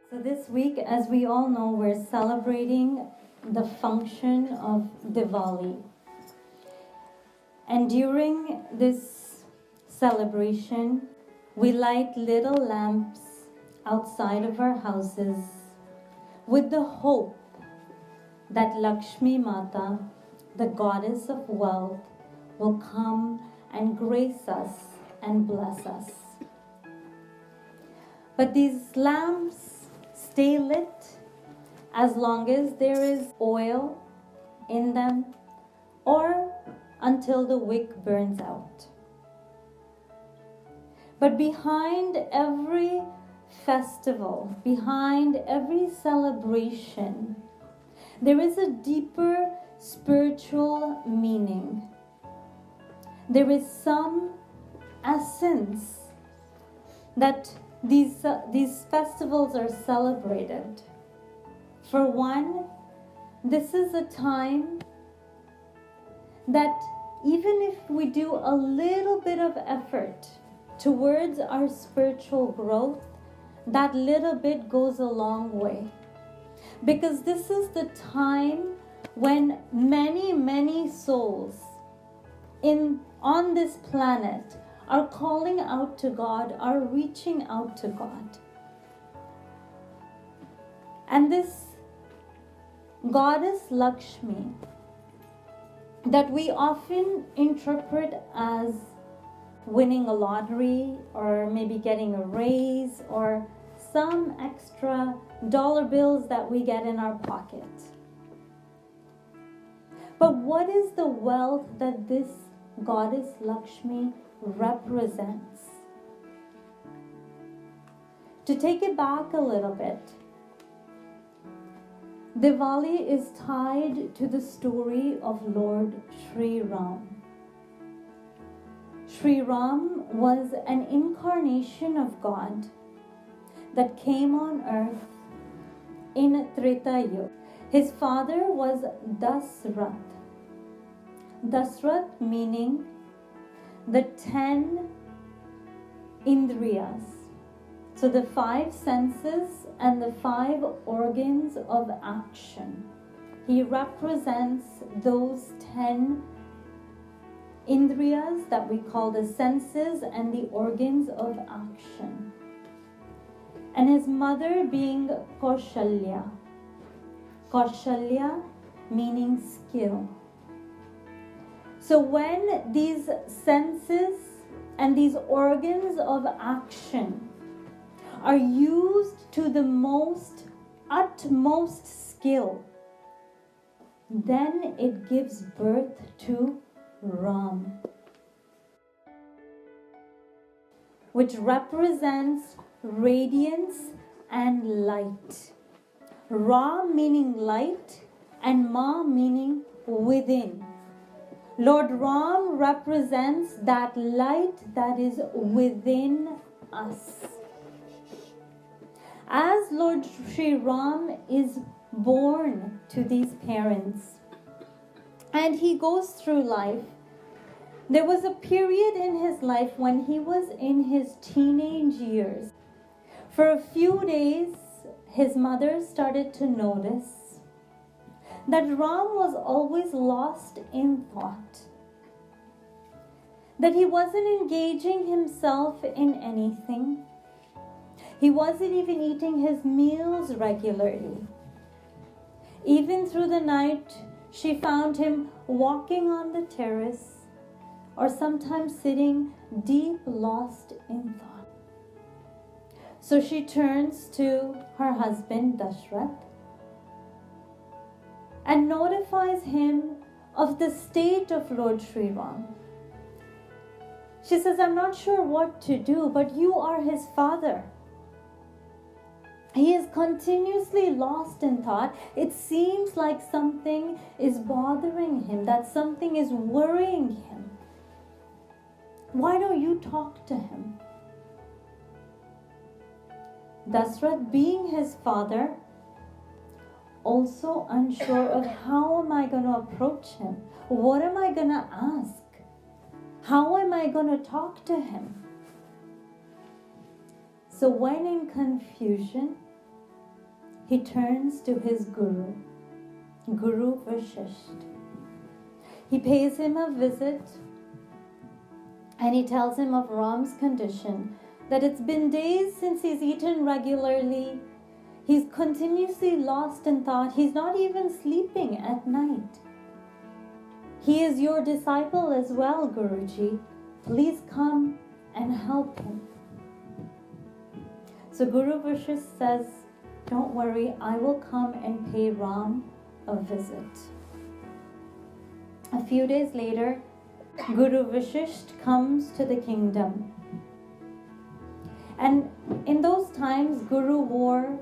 So this week, as we all know, we're celebrating the function of Diwali. And during this celebration, we light little lamps outside of our houses with the hope that Lakshmi Mata, the goddess of wealth, will come and grace us and bless us. But these lamps stay lit as long as there is oil in them or until the wick burns out. But behind every festival, behind every celebration, there is a deeper spiritual meaning. There is some essence that these festivals are celebrated. For one, this is a time that even if we do a little bit of effort towards our spiritual growth, that little bit goes a long way. Because this is the time when many souls on this planet are calling out to God, are reaching out to God. And this goddess Lakshmi, that we often interpret as winning a lottery or maybe getting a raise or some extra dollar bills that we get in our pocket. But what is the wealth that this goddess Lakshmi represents? To take it back a little bit, Diwali is tied to the story of Lord Sri Ram. Sri Ram was an incarnation of God that came on earth in Treta Yuga. His father was Dasrath. Dasrath meaning the 10 Indriyas. So the 5 senses and the 5 organs of action. He represents those 10 Indriyas that we call the senses and the organs of action. And his mother being Kaushalya. Kaushalya meaning skill. So when these senses and these organs of action are used to the utmost skill, then it gives birth to Ram, which represents radiance and light. Ra meaning light and Ma meaning within. Lord Ram represents that light that is within us. As Lord Sri Ram is born to these parents and he goes through life, there was a period in his life when he was in his teenage years. For a few days, his mother started to notice that Ram was always lost in thought, that he wasn't engaging himself in anything. He wasn't even eating his meals regularly. Even through the night, she found him walking on the terrace or sometimes sitting deep lost in thought. So she turns to her husband Dashrath and notifies him of the state of Lord Sri Ram. She says, I'm not sure what to do, but you are his father. He is continuously lost in thought. It seems like something is bothering him, that something is worrying him. Why don't you talk to him? Dashrath, being his father, also unsure of how am I going to approach him? What am I going to ask? How am I going to talk to him? So when in confusion, he turns to his Guru, Guru Vashisht. He pays him a visit and he tells him of Ram's condition, that it's been days since he's eaten regularly. He's continuously lost in thought. He's not even sleeping at night. He is your disciple as well, Guruji. Please come and help him. So Guru Vashisht says, don't worry, I will come and pay Ram a visit. A few days later, Guru Vashisht comes to the kingdom. And in those times, Guru wore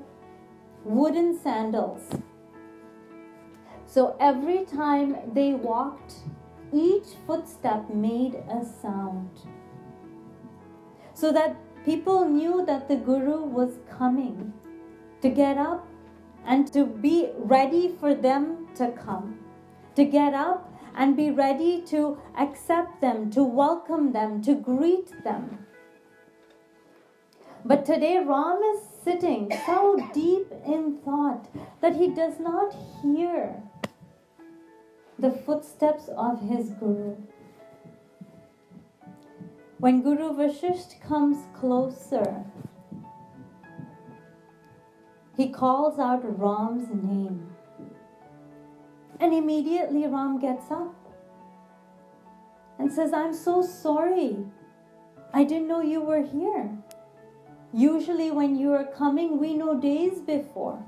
wooden sandals. So every time they walked, each footstep made a sound. So that people knew that the Guru was coming, to get up and to be ready for them to come. To get up and be ready to accept them, to welcome them, to greet them. But today Ram is sitting so deep in thought that he does not hear the footsteps of his Guru. When Guru Vashisht comes closer, he calls out Ram's name. And immediately Ram gets up and says, I'm so sorry. I didn't know you were here. Usually when you are coming, we know days before.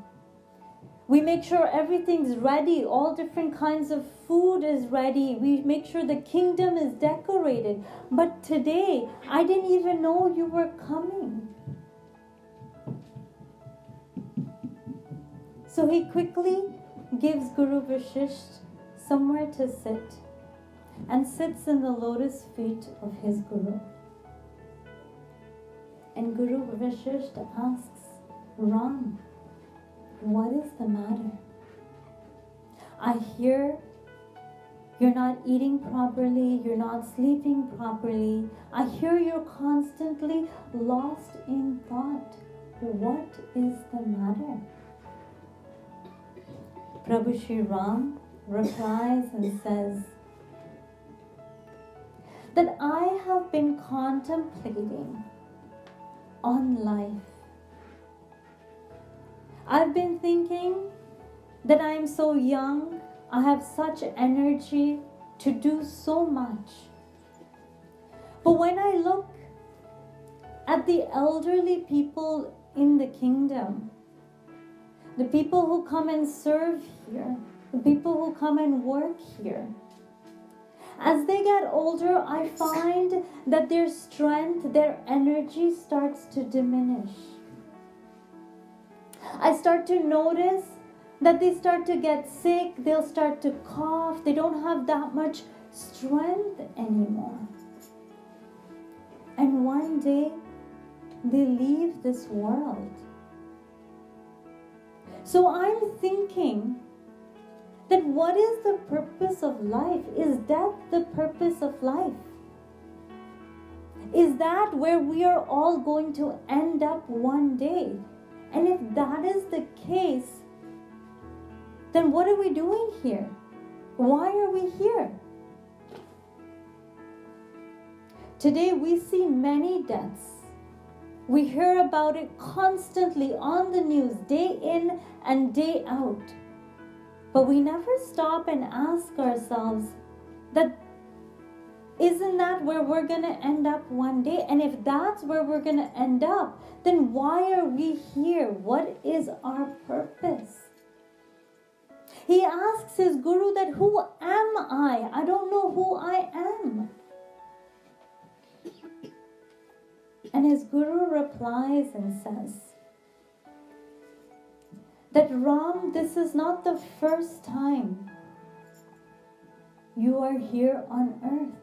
We make sure everything's ready. All different kinds of food is ready. We make sure the kingdom is decorated. But today, I didn't even know you were coming. So he quickly gives Guru Vashisht somewhere to sit and sits in the lotus feet of his Guru. And Guru Vashisht asks, Ram, what is the matter? I hear you're not eating properly, you're not sleeping properly. I hear you're constantly lost in thought. What is the matter? Prabhu Shri Ram replies and says that I have been contemplating on life. I've been thinking that I am so young, I have such energy to do so much. But when I look at the elderly people in the kingdom, the people who come and serve here, the people who come and work here, as they get older, I find that their strength, their energy starts to diminish. I start to notice that they start to get sick, they'll start to cough, they don't have that much strength anymore. And one day, they leave this world. So I'm thinking that what is the purpose of life? Is death the purpose of life? Is that where we are all going to end up one day? And if that is the case, then what are we doing here? Why are we here? Today we see many deaths. We hear about it constantly on the news, day in and day out. But we never stop and ask ourselves that isn't that where we're going to end up one day? And if that's where we're going to end up, then why are we here? What is our purpose? He asks his Guru that, who am I? I don't know who I am. And his Guru replies and says that, Ram, this is not the first time you are here on earth.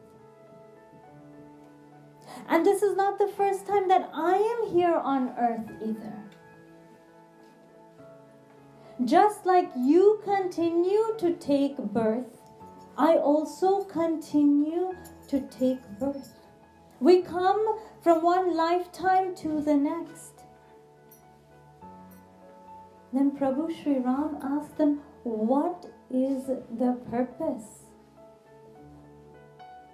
And this is not the first time that I am here on earth either. Just like you continue to take birth, I also continue to take birth. We come from one lifetime to the next. Then Prabhu Sri Ram asked them, what is the purpose?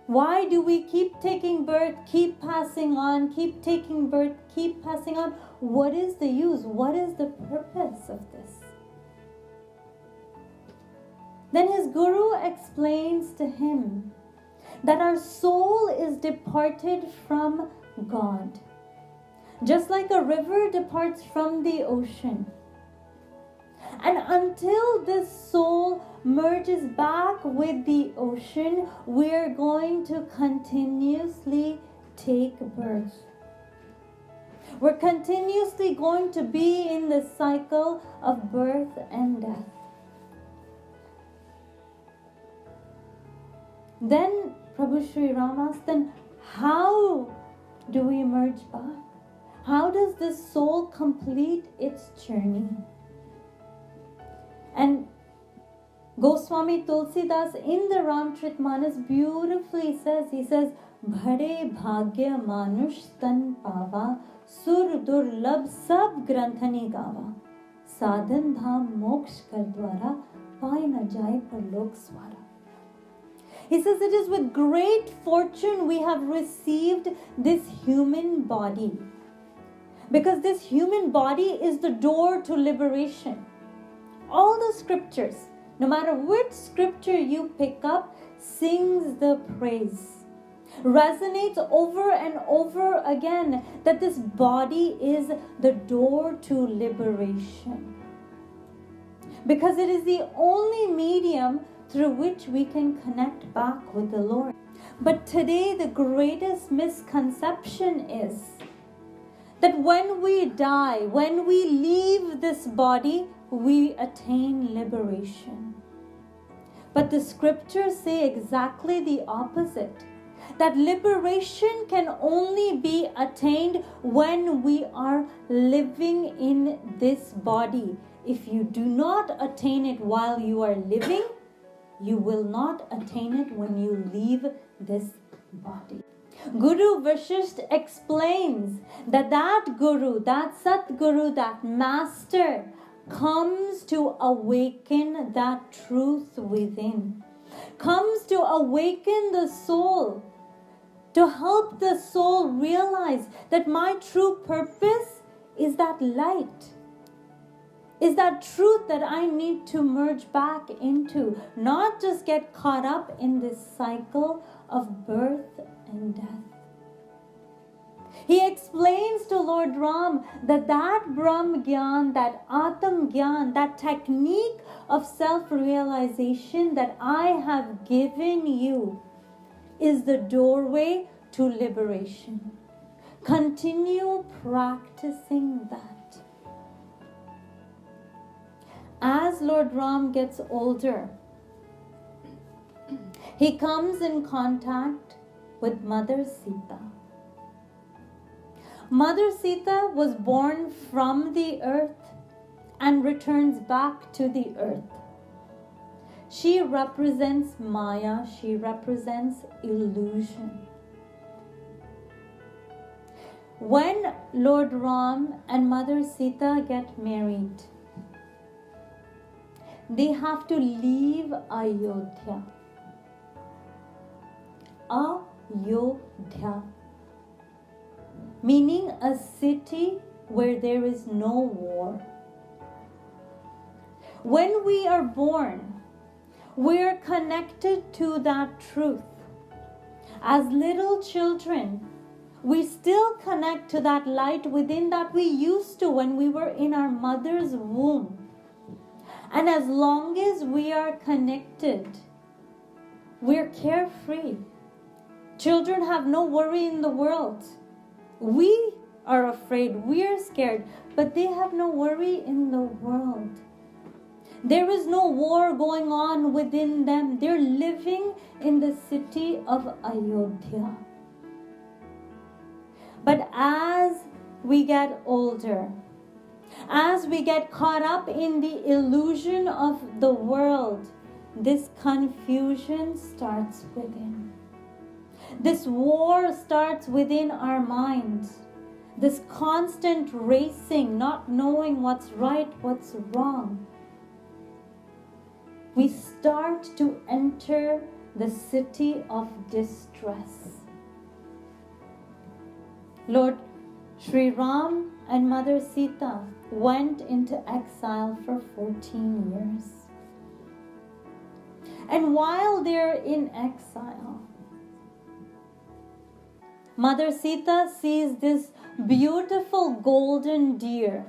Why do we keep taking birth, keep passing on, keep taking birth, keep passing on? What is the use? What is the purpose of this? Then his guru explains to him that our soul is departed from God, just like a river departs from the ocean. And until this soul merges back with the ocean, we're going to continuously take birth. We're continuously going to be in the cycle of birth and death. Then Prabhu Sri Ram asked, then how do we merge back? How does this soul complete its journey? And Goswami Tulsidas in the Ramcharitmanas beautifully says, he says, Bhade bhagya manush tan pava, sur durlabh sab granthani gava, sadhan dham moksh kar dwara, pai na jai parlok swara. He says, it is with great fortune we have received this human body, because this human body is the door to liberation. All the scriptures, no matter which scripture you pick up, sings the praise, resonates over and over again that this body is the door to liberation, because it is the only medium through which we can connect back with the Lord. But today the greatest misconception is that when we die, when we leave this body, we attain liberation. But the scriptures say exactly the opposite. That liberation can only be attained when we are living in this body. If you do not attain it while you are living, you will not attain it when you leave this body. Guru Vashisht explains that Guru, that Satguru, that Master comes to awaken that truth within, comes to awaken the soul, to help the soul realize that my true purpose is that light, is that truth that I need to merge back into, not just get caught up in this cycle of birth and death. He explains to Lord Ram that Brahmgyan, that Atmgyan, that technique of self-realization that I have given you is the doorway to liberation. Continue practicing that. As Lord Ram gets older, he comes in contact with Mother Sita. Mother Sita was born from the earth and returns back to the earth. She represents Maya, she represents illusion. When Lord Ram and Mother Sita get married, they have to leave Ayodhya. Ayodhya, meaning a city where there is no war. When we are born, we are connected to that truth. As little children, we still connect to that light within that we used to when we were in our mother's womb. And as long as we are connected, we're carefree. Children have no worry in the world. We are afraid, we are scared, but they have no worry in the world. There is no war going on within them. They're living in the city of Ayodhya. But as we get older, as we get caught up in the illusion of the world, this confusion starts within. This war starts within our minds. this constant racing, not knowing what's right, what's wrong, we start to enter the city of distress. Lord Sri Ram and Mother Sita went into exile for 14 years. And while they're in exile, Mother Sita sees this beautiful golden deer.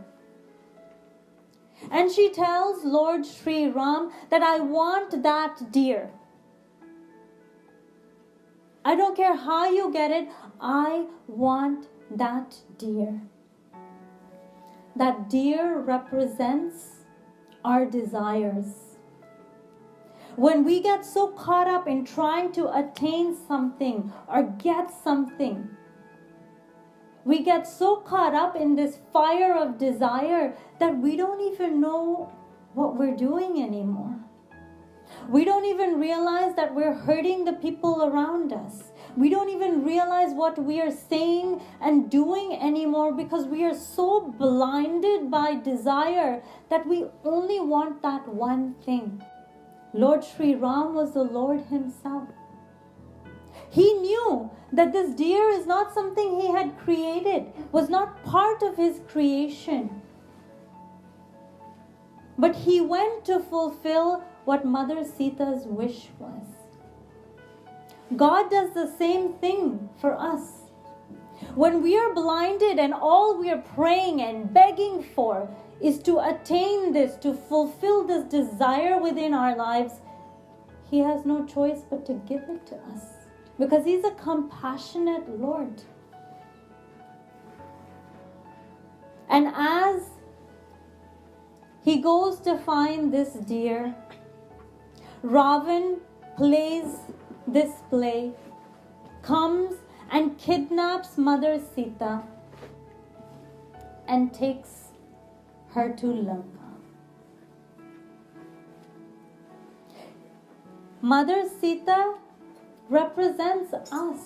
And she tells Lord Sri Ram that I want that deer. I don't care how you get it, I want that deer. That deer represents our desires. When we get so caught up in trying to attain something or get something, we get so caught up in this fire of desire that we don't even know what we're doing anymore. We don't even realize that we're hurting the people around us. We don't even realize what we are saying and doing anymore because we are so blinded by desire that we only want that one thing. Lord Sri Ram was the Lord himself. He knew that this deer is not something he had created, was not part of his creation. But he went to fulfill what Mother Sita's wish was. God does the same thing for us. When we are blinded and all we are praying and begging for is to attain this, to fulfill this desire within our lives, He has no choice but to give it to us. Because He's a compassionate Lord. And as He goes to find this deer, Ravan plays this play, comes and kidnaps Mother Sita and takes her to Lanka. Mother Sita represents us.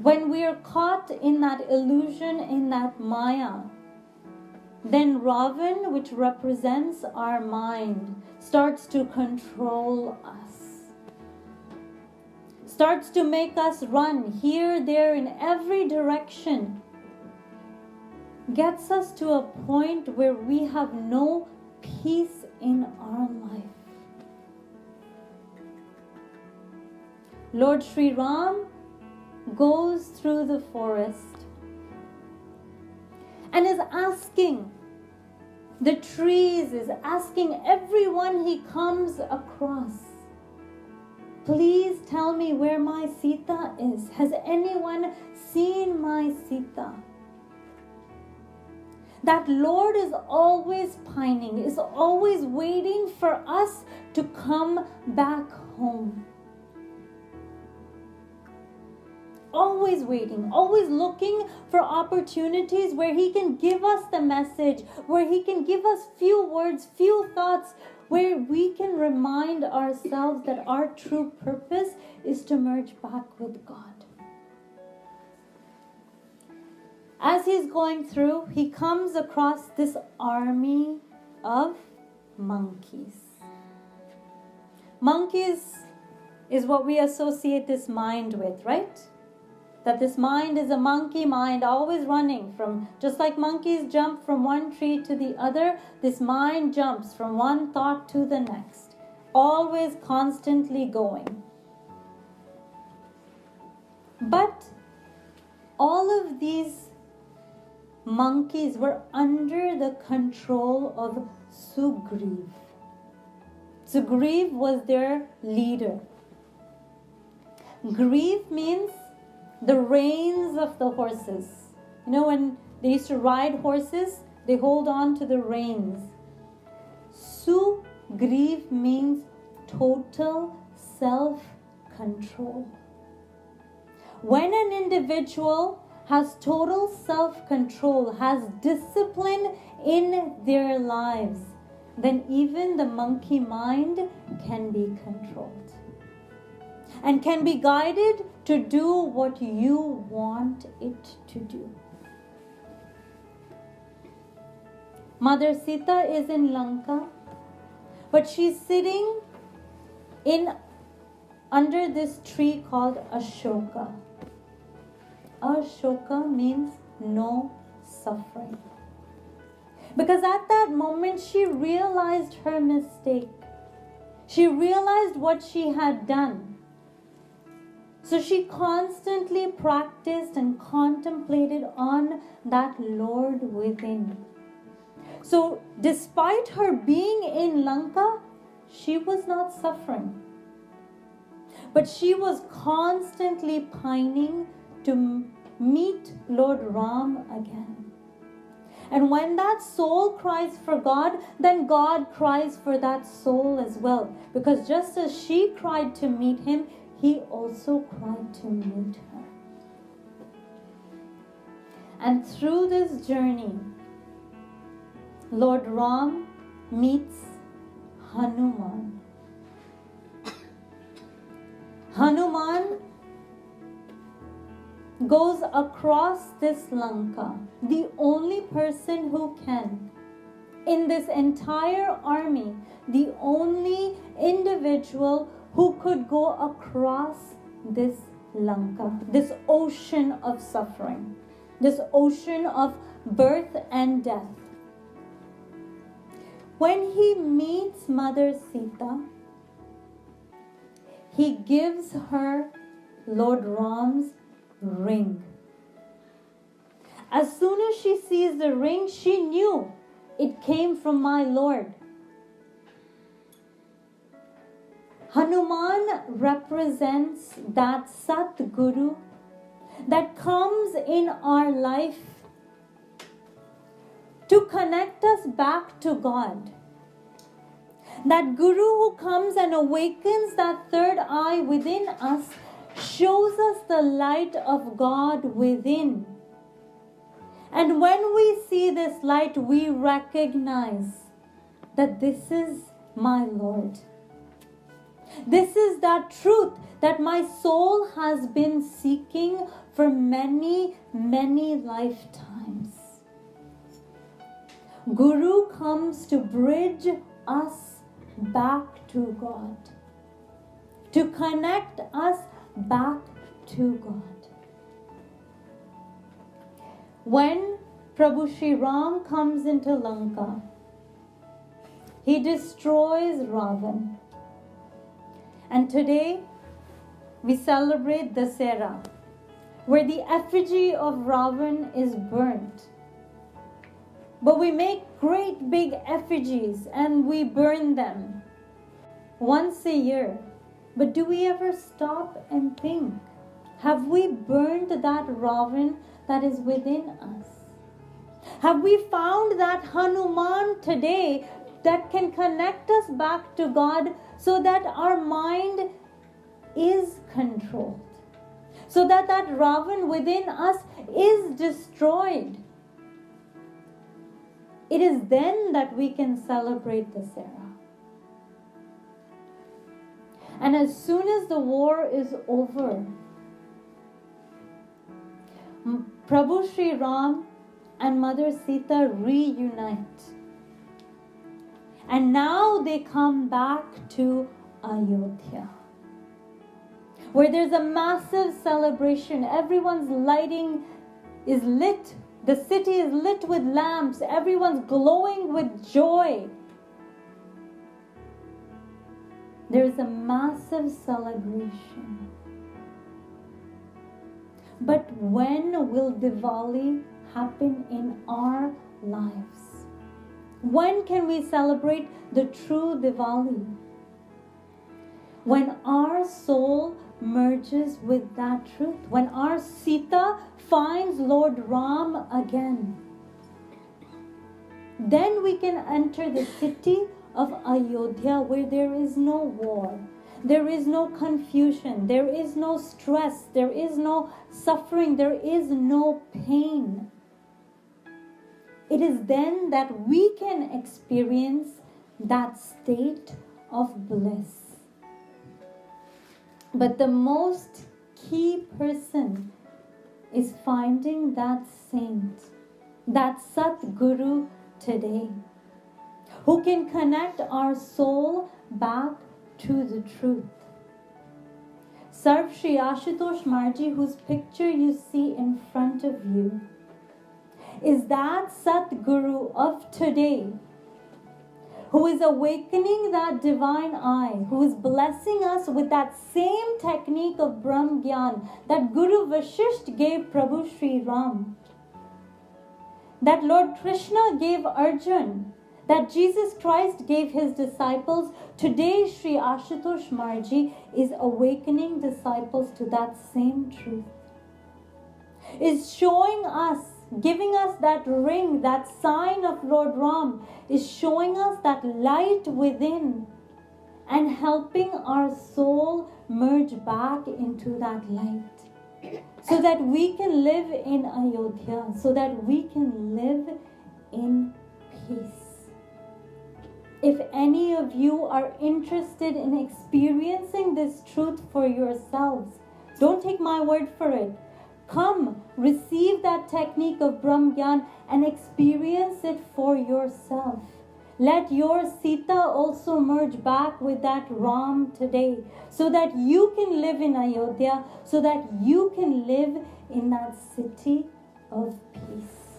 When we are caught in that illusion, in that Maya, then Ravan, which represents our mind, starts to control us. Starts to make us run here, there, in every direction. Gets us to a point where we have no peace in our life. Lord Sri Ram goes through the forest and is asking the trees, is asking everyone he comes across, please tell me where my Sita is. Has anyone seen my Sita? That Lord is always pining, is always waiting for us to come back home. Always waiting, always looking for opportunities where He can give us the message, where He can give us few words, few thoughts, where we can remind ourselves that our true purpose is to merge back with God. As he's going through, he comes across this army of monkeys. Monkeys is what we associate this mind with, right? That this mind is a monkey mind, always running from, just like monkeys jump from one tree to the other, this mind jumps from one thought to the next, always constantly going. But all of these monkeys were under the control of Sugriv. Sugriv was their leader. Grieve means the reins of the horses. You know, when they used to ride horses, they hold on to the reins. Sugriv means total self-control. When an individual has total self-control, has discipline in their lives, then even the monkey mind can be controlled and can be guided to do what you want it to do. Mother Sita is in Lanka, but she's sitting in under this tree called Ashoka. Ashoka means no suffering. Because at that moment she realized her mistake. She realized what she had done. So she constantly practiced and contemplated on that Lord within. So despite her being in Lanka, she was not suffering. But she was constantly pining to meet Lord Ram again. And when that soul cries for God, then God cries for that soul as well. Because just as she cried to meet him, he also cried to meet her. And through this journey, Lord Ram meets Hanuman. Hanuman goes across this Lanka, the only person who can, in this entire army, the only individual who could go across this Lanka, this ocean of suffering, this ocean of birth and death. When he meets Mother Sita, he gives her Lord Ram's ring. As soon as she sees the ring, she knew it came from my Lord. Hanuman represents that Satguru that comes in our life to connect us back to God. That Guru who comes and awakens that third eye within us, shows us the light of God within. And when we see this light, we recognize that this is my Lord. This is that truth that my soul has been seeking for many, many lifetimes. Guru comes to bridge us back to God, to connect us back to God. When Prabhu Shri Ram comes into Lanka, he destroys Ravan. And today we celebrate Dasera, where the effigy of Ravan is burnt. But we make great big effigies and we burn them once a year. But do we ever stop and think, have we burned that Ravan that is within us? Have we found that Hanuman today that can connect us back to God so that our mind is controlled? So that that Ravan within us is destroyed? It is then that we can celebrate Dasera. And as soon as the war is over, Prabhu Shri Ram and Mother Sita reunite. And now they come back to Ayodhya, where there's a massive celebration. Everyone's lighting is lit. The city is lit with lamps. Everyone's glowing with joy. There's a massive celebration. But when will Diwali happen in our lives? When can we celebrate the true Diwali? When our soul merges with that truth. When our Sita finds Lord Ram again. Then we can enter the city of Ayodhya, where there is no war, there is no confusion, there is no stress, there is no suffering, there is no pain. It is then that we can experience that state of bliss. But the most key person is finding that saint, that Satguru today, who can connect our soul back to the truth. Sarv Shri Ashutosh Marji, whose picture you see in front of you, is that Satguru of today, who is awakening that divine eye, who is blessing us with that same technique of Brahmgyan that Guru Vashisht gave Prabhu Sri Ram, that Lord Krishna gave Arjun, that Jesus Christ gave his disciples. Today Sri Ashutosh Marji is awakening disciples to that same truth, is showing us, giving us that ring, that sign of Lord Ram, is showing us that light within and helping our soul merge back into that light, so that we can live in Ayodhya, so that we can live in peace. If any of you are interested in experiencing this truth for yourselves, don't take my word for it. Come, receive that technique of Brahmgyan and experience it for yourself. Let your Sita also merge back with that Ram today, so that you can live in Ayodhya, so that you can live in that city of peace.